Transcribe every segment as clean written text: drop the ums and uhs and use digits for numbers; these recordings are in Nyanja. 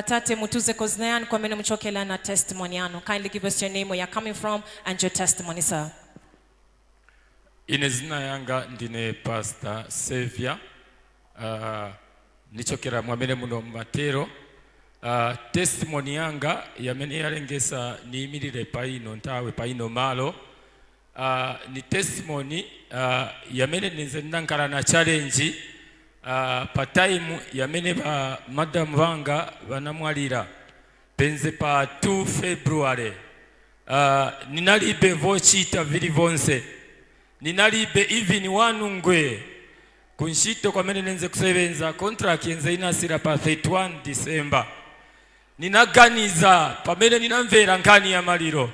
Batate mutuze koznean kwa mene mchokela na testimony yanu. Kindly give us your name, where you're coming from, and your testimony, sir. Inezina yanga ndine Pastor Savior. Nichokera mwamene muno matero. Testimony yanga yamene yarengesa ni imirire paino ntawe paino malo. Ni testimony yamene nize nankala na challenge pa time yamene ba madam vanga vanamwalira penze pa 2 February. Ninalibe vochita vili vonse. Ninalibe even wanungwe kunshito kwa mene nenze kusebenza contract yenze inasira pa 31 December. Ninaganiza pamene ninamvera nkani ya maliro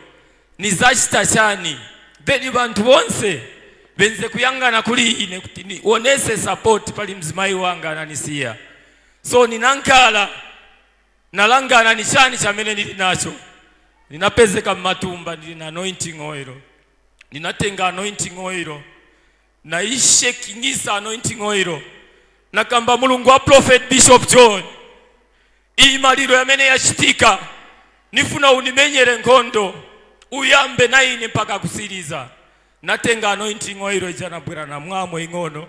nizachita chani beni bantu bonse benze kuyangana kuli ine kuti onese support pali mzimayi wanga ananisiya. So ninankala nalangana ni chani chamene nili nacho. Ninapezeka matumba nina anointing oil. Ninatenga anointing oil. Na ishekingisa anointing oil. Nakamba mulungu wa Prophet Bishop John. Iyi maliro yamene yachitika. Nifuna unimenyere nkondo. Uyambe na ine mpaka kusiriza. Natenga anointing oil jana bwera na mwamo ingono.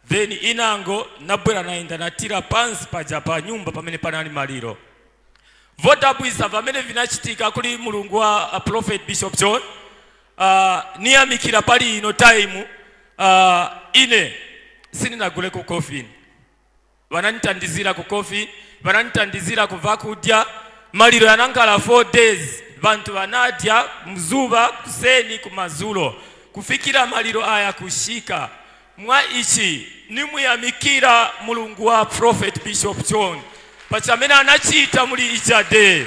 Then inango nabwera naenda natira pansi pajapa nyumba pamene panani maliro. Vota bwisa pamene vinachitika kuli mulungu wa Prophet Bishop John. Niyamikira pali ino time ine sininagule ku coffin. Vananitandizira ku coffin, vananitandizira kuva kudya. Maliro yanankala 4 days. Bantu vanadya mzuva kuseni kumazulo. Kufikira maliro aya kushika. Mwa ichi nimuyamikira mulungu wa Prophet Bishop John. Pachamena anachita muli ijade.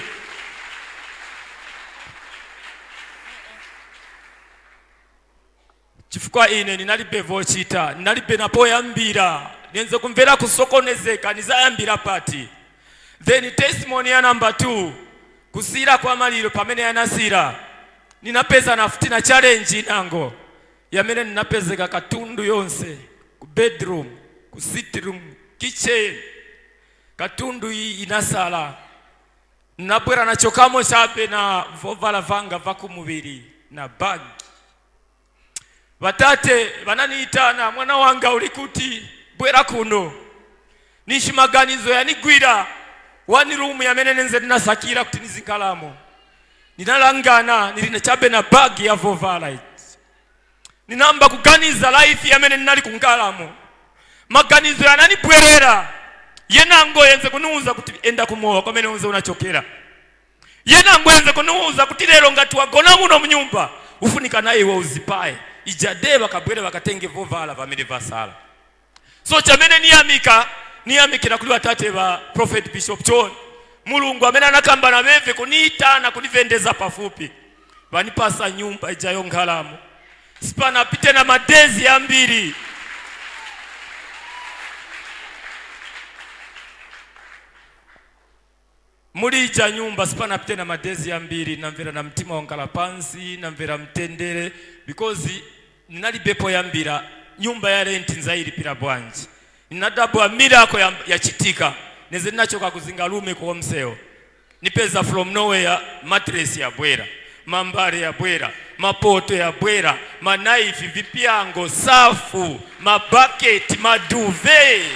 Chifukwa ine ninalibe vochita, ninalibe napoyambira, nienze kumvera kusokonezeka, nizayambira pati. Then testimony ya number 2, kusira kwa maliro pamene yanasira. Ninapeza nafuti na challenge nango. Yamene ninapezeka katundu yonse, ku bedroom, ku sitting room, kitchen. Katundu inasala. Nabwera na chokamo chape na vovala vanga vakumubiri na bag. Batate bananiitana mwana wanga ulikuti bwera kuno. Nishimaganizo yanigwira. One room yamene nenze ninasakira kuti nizinkalamo. Ninalangana nilina chabe na bag ya vovala. Ninamba kuganiza life yamene ninali kunkalamo. Maganizo yananibwerera. Yenango yenze kunuuza kuti enda kumowa kwa mene unze unachokera. Yenango yenze kunuuza kuti lero ngati wagona muno mnyumba ufunika naye wa uzipae. Ijade bakabwere bakatenge vovala pamene vasala. So chamene niyamikira kuli batate ba Prophet Bishop John. Mulungu amene anakamba na meve kuniitana kunivendeza pafupi. Vanipasa nyumba ijayo nkalamo. Sipana pite na madezi ya mbiri. Mulija nyumba sipana pite na madezi ya mbiri. Namvera na mtima wankala pansi, namvera mtendere. Because ninalibepo ya mbira nyumba ya renti nzairi pira bwanji. Ninadabwa miracle ya chitika. Neze ninachoka kuzingalume kwa mseo. Nipeza from nowhere mattress ya bwera. Mambare ya bwera. Mapoto ya bwera. Manaifi, vipiango, safu, mabucket, maduve.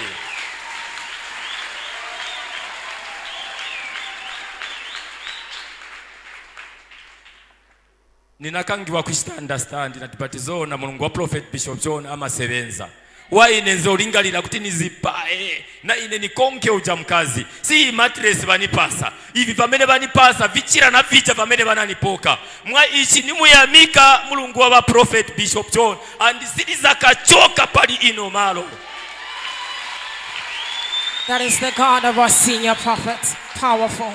Ninakangiwa kushita understand natipatizo na mulungu wa Prophet Bishop John ama sevenza. Wa inenzo lingalila kuti nizipae na ine nikonke uja mkazi. Si mattress vanipasa. Hivi pamene vanipasa vichira na vicha pamene vananipoka. Mwa ichi nimuyamika mulungu wa Prophet Bishop John. And siriza kachoka pali ino malo. That is the God of our senior prophet. Powerful.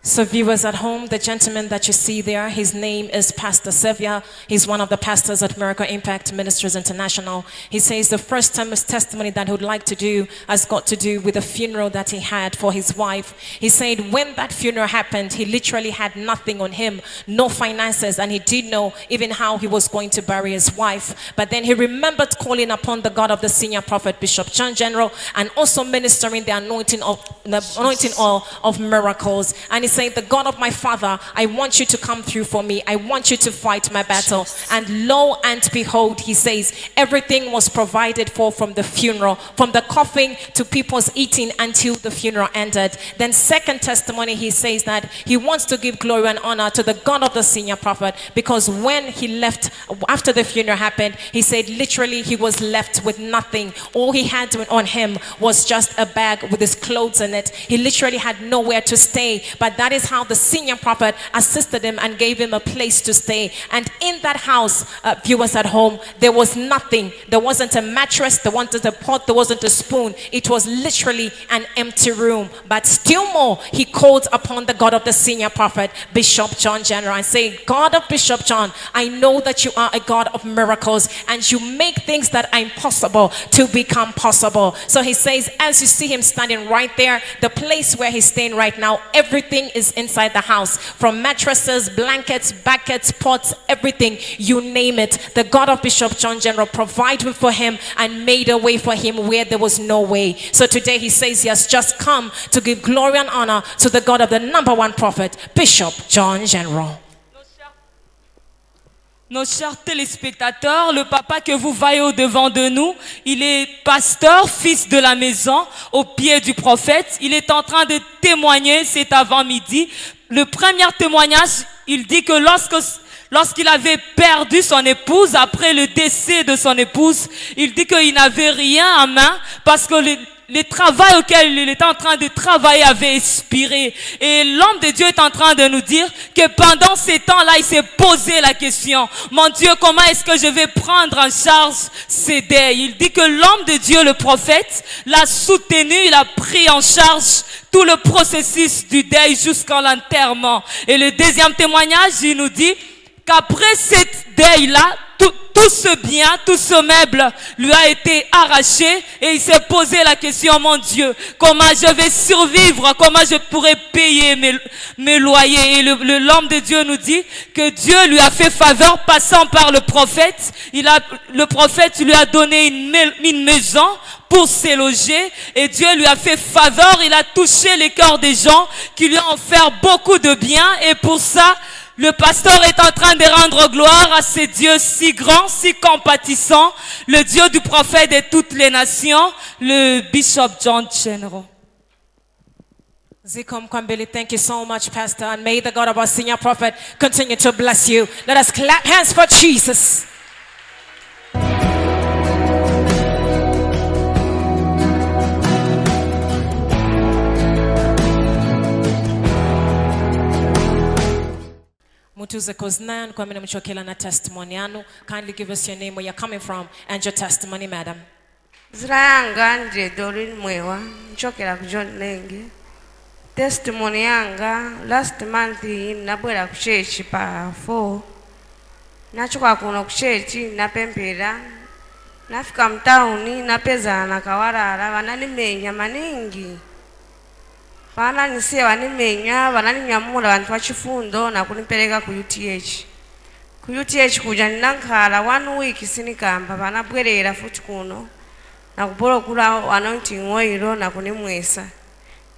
So viewers at home, the gentleman that you see there, his name is Pastor Sevia. He's one of the pastors at Miracle Impact Ministries International. He says the first time his testimony that he would like to do has got to do with the funeral that he had for his wife. He said when that funeral happened, he literally had nothing on him, no finances, and he didn't know even how he was going to bury his wife. But then he remembered calling upon the God of the senior prophet, Bishop John General, and also ministering the anointing oil of miracles. And he saying, the God of my father, I want you to come through for me. I want you to fight my battle. And lo and behold, he says, everything was provided for from the funeral, from the coffin to people's eating until the funeral ended. Then second testimony, he says that he wants to give glory and honor to the God of the senior prophet, because when he left, after the funeral happened, he said literally he was left with nothing. All he had on him was just a bag with his clothes in it. He literally had nowhere to stay, but that is how the senior prophet assisted him and gave him a place to stay. And in that house, viewers at home, there was nothing. There wasn't a mattress, there wasn't a pot, there wasn't a spoon. It was literally an empty room. But still more, he called upon the God of the senior prophet, Bishop John General, and say, God of Bishop John, I know that you are a God of miracles and you make things that are impossible to become possible. So he says, as you see him standing right there, the place where he's staying right now, everything is inside the house, from mattresses, blankets, buckets, pots, everything, you name it. The God of Bishop John General provided for him and made a way for him where there was no way. So today he says he has just come to give glory and honor to the God of the number one prophet, Bishop John General. Nos chers téléspectateurs, le papa que vous voyez au-devant de nous, il est pasteur, fils de la maison, au pied du prophète. Il est en train de témoigner cet avant-midi. Le premier témoignage, il dit que lorsqu'il avait perdu son épouse, après le décès de son épouse, il dit qu'il n'avait rien en main parce que le travail auquel il était en train de travailler avait expiré. Et l'homme de Dieu est en train de nous dire que pendant ces temps-là, il s'est posé la question, mon Dieu, comment est-ce que je vais prendre en charge ces deuils? Il dit que l'homme de Dieu, le prophète, l'a soutenu, il a pris en charge tout le processus du deuil jusqu'à l'enterrement. Et le deuxième témoignage, il nous dit qu'après cette deuil-là, tout ce bien, tout ce meuble lui a été arraché et il s'est posé la question, mon Dieu, comment je vais survivre, comment je pourrai payer mes loyers. Et l'homme de Dieu nous dit que Dieu lui a fait faveur passant par le prophète. Le prophète lui a donné une maison pour se loger et Dieu lui a fait faveur. Il a touché les cœurs des gens qui lui ont offert beaucoup de bien et pour ça, le pasteur est en train de rendre gloire à ce Dieu si grand, si compatissant, le Dieu du prophète de toutes les nations, le Bishop John General. Zikom Kwambili, thank you so much, Pastor, and may the God of our senior prophet continue to bless you. Let us clap hands for Jesus. Mutuze Koznayan, kwa mina mchokela na testimony yanu. Kindly give us your name, where you're coming from, and your testimony, madam. Zirayanga nje Doreen Mwewa, nchokela ku John Lenge. Testimony yanga last month nabwera ku church pa 4. Nachoka kuno ku church napempera. Nafika mtauni napeza na kawarara vananimenya maningi. Pana nisiye vanimenya vananinyamula vantu vachifundo na kunipereka ku UTH. Ku UTH kuja ninankhala 1 week sinikamba vanabwerera futi kuno. Na kubolo kula anointing oil na kunimwesa.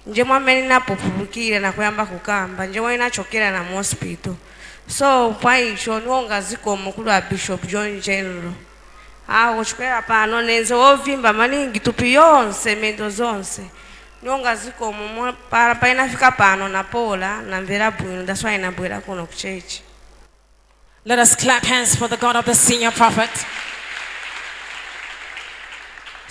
Nje mwamene napupulukira na kuyamba kukamba nje mwa inachokera na hospital. So kwa icho niwonga zikomo kula Bishop John General. Kuchokera pano nenze ovimba maningi tupi yonse mendo zonse. Niwonga zikomo para inafika pano na pola na mvera bwino. That's why inabwera kuno ku church. Let us clap hands for the God of the senior prophet.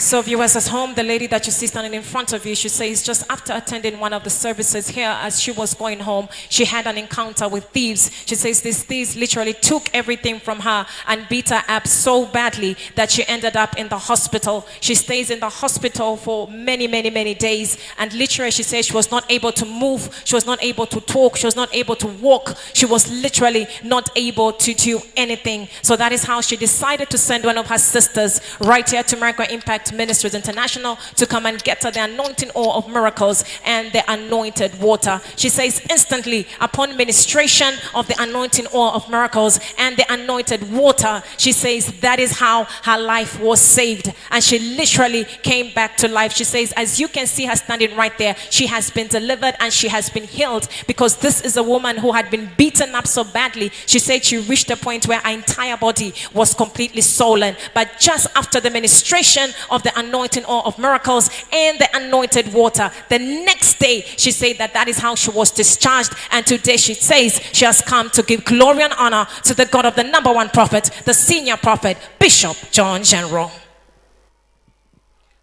So viewers at home, the lady that you see standing in front of you, she says just after attending one of the services here, as she was going home, she had an encounter with thieves. She says these thieves literally took everything from her and beat her up so badly that she ended up in the hospital. She stays in the hospital for many days, and literally she says she was not able to move, she was not able to talk, she was not able to walk, she was literally not able to do anything. So that is how she decided to send one of her sisters right here to Miracle Impact Ministries International to come and get her the anointing oil of miracles and the anointed water. She says instantly upon ministration of the anointing oil of miracles and the anointed water, she says that is how her life was saved, and she literally came back to life. She says, as you can see her standing right there, she has been delivered and she has been healed, because this is a woman who had been beaten up so badly. She said she reached a point where her entire body was completely swollen, but just after the ministration of the anointing oil of miracles and the anointed water, the next day she said that is how she was discharged, and today she says she has come to give glory and honor to the God of the number one prophet, the senior prophet, Bishop John General.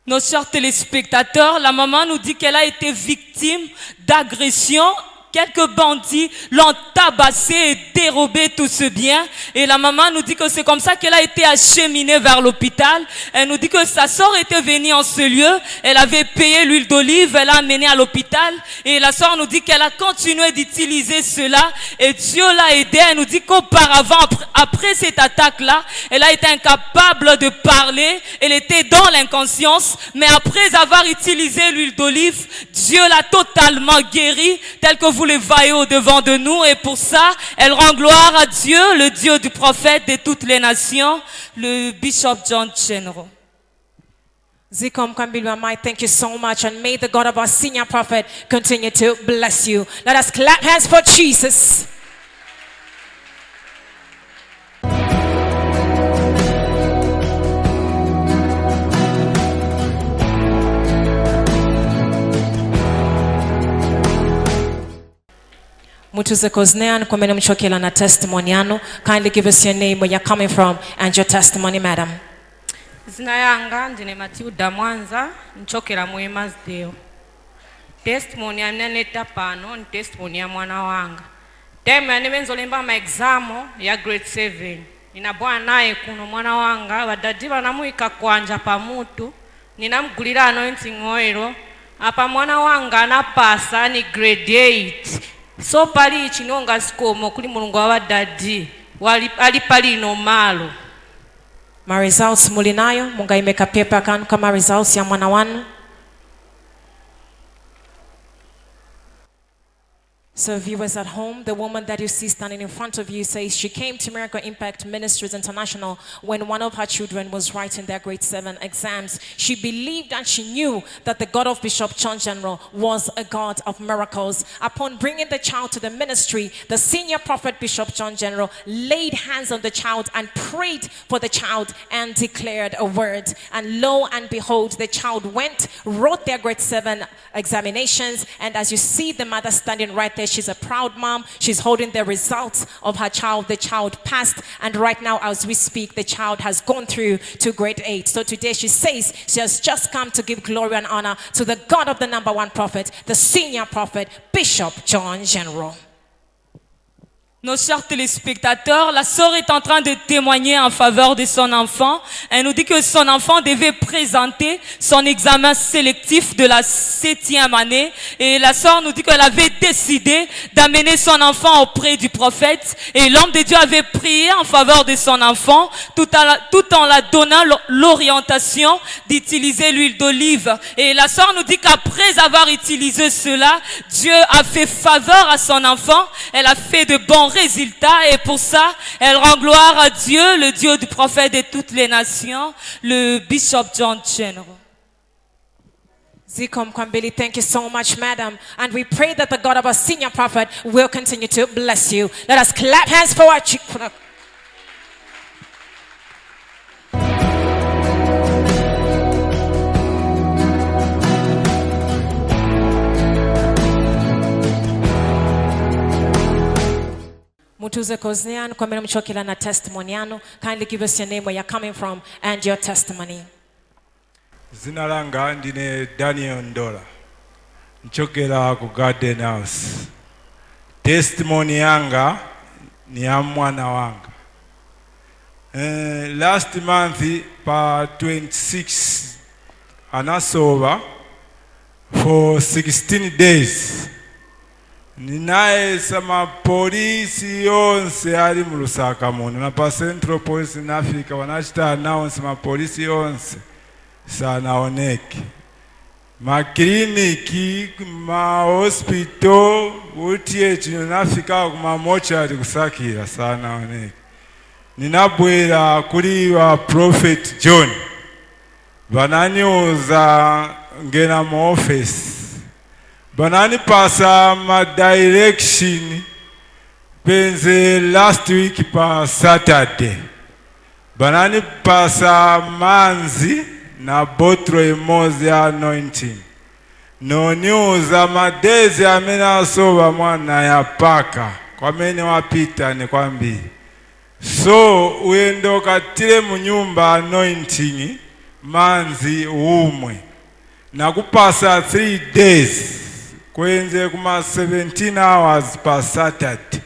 Nos chers téléspectateurs, la maman nous dit qu'elle a été victime d'agression. Quelques bandits l'ont tabassé et dérobé tout ce bien. Et la maman nous dit que c'est comme ça qu'elle a été acheminée vers l'hôpital. Elle nous dit que sa sœur était venue en ce lieu. Elle avait payé l'huile d'olive, elle l'a amenée à l'hôpital. Et la sœur nous dit qu'elle a continué d'utiliser cela. Et Dieu l'a aidée. Elle nous dit qu'auparavant, après cette attaque-là, elle a été incapable de parler. Elle était dans l'inconscience. Mais après avoir utilisé l'huile d'olive, Dieu l'a totalement guérie, tel que vous les voyez au-devant de nous, et pour ça, elle rend gloire à Dieu, le Dieu du prophète de toutes les nations, le Bishop John General. Zikom Kambilwamai, thank you so much, and may the God of our senior prophet continue to bless you. Let us clap hands for Jesus. Mutuze Koznean, kwamene mchokela na testimony yanu. Kindly give us your name, where you're coming from, and your testimony, madam. Zina yanga ndine Matilda Mwanza, nchokela mu Emmausdale. Testimony yaneta pano ni testimony ya mwana wanga. Time yanebenzolemba ma exam ya grade 7. Ninabwana naye kuno mwana wanga badadi banamuika kwanja pamutu. Ninamgulira anointing oil. Apa mwana wanga anapasa ni grade 8. So pali chinonga sikomo kuli mulungu wa dadi ali pali no malo. Ma results mulinayo mungaimeka paper kanu kama results ya mwana wanu. So viewers at home, the woman that you see standing in front of you says she came to Miracle Impact Ministries International when one of her children was writing their grade 7 exams. She believed and she knew that the God of Bishop John General was a God of miracles. Upon bringing the child to the ministry, the senior prophet Bishop John General laid hands on the child and prayed for the child and declared a word. And lo and behold, the child went, wrote their grade 7 examinations, and as you see the mother standing right there, she's a proud mom. She's holding the results of her child. The child passed, and right now as we speak, the child has gone through to grade 8. So today she says she has just come to give glory and honor to the God of the number one prophet, the senior prophet, Bishop John General. Nos chers téléspectateurs, la sœur est en train de témoigner en faveur de son enfant. Elle nous dit que son enfant devait présenter son examen sélectif de la 7e année. Et la sœur nous dit qu'elle avait décidé d'amener son enfant auprès du prophète. Et l'homme de Dieu avait prié en faveur de son enfant, tout en la donnant l'orientation d'utiliser l'huile d'olive. Et la sœur nous dit qu'après avoir utilisé cela, Dieu a fait faveur à son enfant. Elle a fait de bons résultats, et pour ça, elle rend gloire à Dieu, le Dieu du prophète de toutes les nations, le Bishop John General. Zikom Kwambili, thank you so much, madam. And we pray that the God of our senior prophet will continue to bless you. Let us clap hands for our Mutuze Koznean, kwamene mchokela na testimony yanu. Kindly give us your name, where you're coming from, and your testimony. Zina langa ndine Daniel Ndola. Nchokera ku Garden House. Testimony yanga ni ya mwana wanga. Last month pa 26 anasoba for 16 days. Ninaye sama polisi yonse ali mu Lusaka muno na pa Central Police in Africa wanachita announce ma polisi yonse sanaoneke. Ma kliniki, ma hospital, utie chinafika kuma mochari kusakira sanaoneke. Ninabwera kuri wa Prophet John. Bananyoza ngena mu office. Banani pasa ma direction penze last week pa Saturday. Banani pasa manzi na botro emozi anointing. No news amadezi amena soba mwana ya paka. Kwa mene wapita ni kwambi. So uendo katile munyumba anointing manzi umwe. Na kupasa 3 days. Kwenze kuma 17 hours pa Saturday.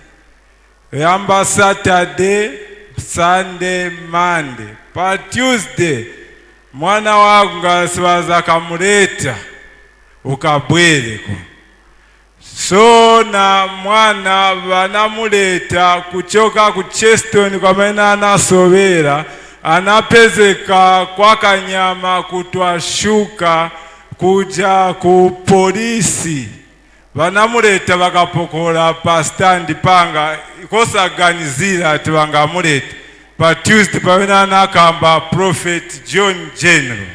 Yamba Saturday, Sunday, Monday. Pa Tuesday, mwana wangu ngasiwaza kamuleta ukabwereko. So na mwana vanamuleta kuchoka ku Cheston kwa mena anasobera. Anapezeka kwa Kanyama kutwashuka kuja ku polisi. Vanamuleta vakapokola pa stand panga ikosaganizira ati vangamuleta. Pa Tuesday pamena nakamba Prophet John General.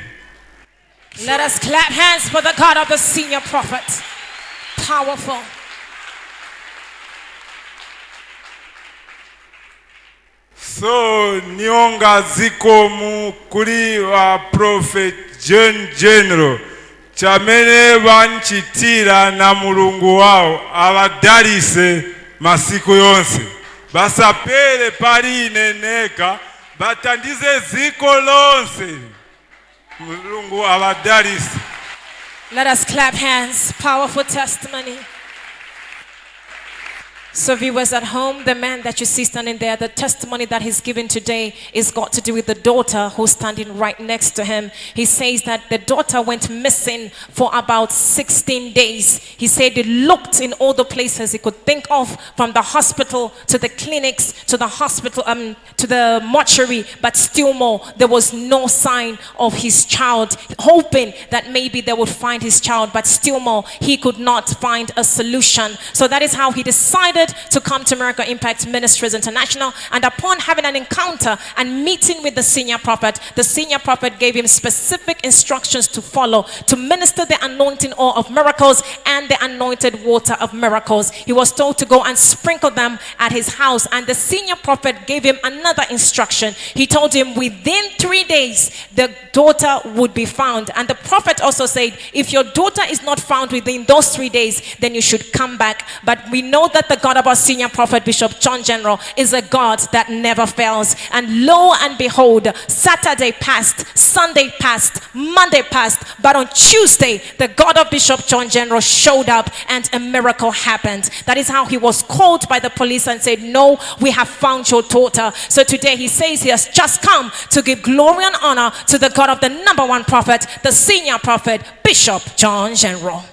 Let us clap hands for the God of the senior prophet. Powerful. So nionga ziko mukuri wa Prophet John General. Chamene vanchitira na mulungu wao avadarise masiku yonse. Basapele pari ineneka batandize ziko lonse. Mulungu avadarise. Let us clap hands. Powerful testimony. So viewers at home, the man that you see standing there, the testimony that he's given today is got to do with the daughter who's standing right next to him. He says that the daughter went missing for about 16 days. He said he looked in all the places he could think of, from the hospital to the clinics to the hospital, to the mortuary, but still more, there was no sign of his child, hoping that maybe they would find his child, but still more, he could not find a solution. So that is how he decided to come to Miracle Impact Ministries International, and upon having an encounter and meeting with the senior prophet gave him specific instructions to follow to minister the anointing oil of miracles and the anointed water of miracles. He was told to go and sprinkle them at his house, and the senior prophet gave him another instruction. He told him within 3 days the daughter would be found, and the prophet also said, if your daughter is not found within those 3 days, then you should come back. But we know that the God of our senior prophet Bishop John General is a God that never fails. And lo and behold, Saturday passed, Sunday passed, Monday passed, but on Tuesday the God of Bishop John General showed up and a miracle happened. That is how he was called by the police and said, no, we have found your daughter. So today he says he has just come to give glory and honor to the God of the number one prophet, the senior prophet Bishop John General.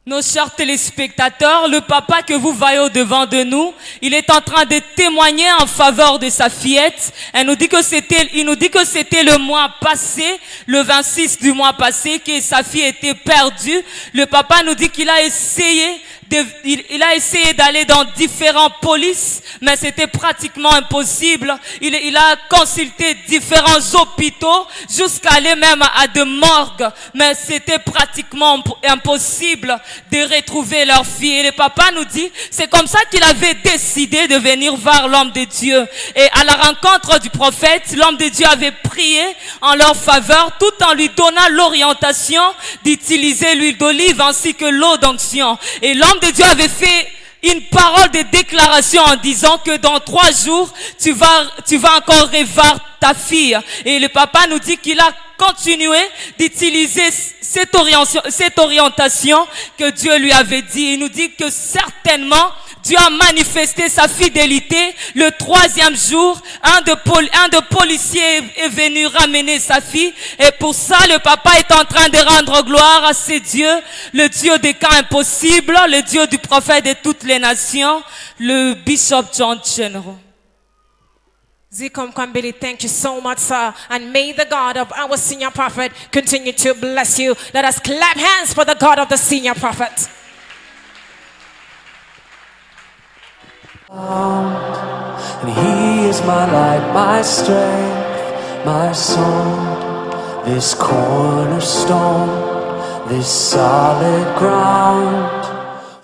Nos chers téléspectateurs, le papa que vous voyez au-devant de nous, il est en train de témoigner en faveur de sa fillette. Il nous dit que c'était le mois passé, le 26 du mois passé, que sa fille était perdue. Le papa nous dit qu'il a essayé d'aller dans différentes polices, mais c'était pratiquement impossible. Il a consulté différents hôpitaux, jusqu'à aller même à de morgues, mais c'était pratiquement impossible de retrouver leur fille. Et le papa nous dit, c'est comme ça qu'il avait décidé de venir voir l'homme de Dieu. Et à la rencontre du prophète, l'homme de Dieu avait prié en leur faveur, tout en lui donnant l'orientation d'utiliser l'huile d'olive ainsi que l'eau d'onction. Et l'homme de Dieu avait fait une parole de déclaration en disant que dans 3 jours, tu vas encore revoir ta fille. Et le papa nous dit qu'il a continuer d'utiliser cette orientation que Dieu lui avait dit. Il nous dit que certainement, Dieu a manifesté sa fidélité. Le 3e jour, un de policiers est venu ramener sa fille. Et pour ça, le papa est en train de rendre gloire à ce Dieu, le Dieu des cas impossibles, le Dieu du prophète de toutes les nations, le Bishop John Chenro. Zikom Kwambili, thank you so much, sir. And may the God of our senior prophet continue to bless you. Let us clap hands for the God of the senior prophet. And he is my light, my strength, my song, this cornerstone, this solid ground.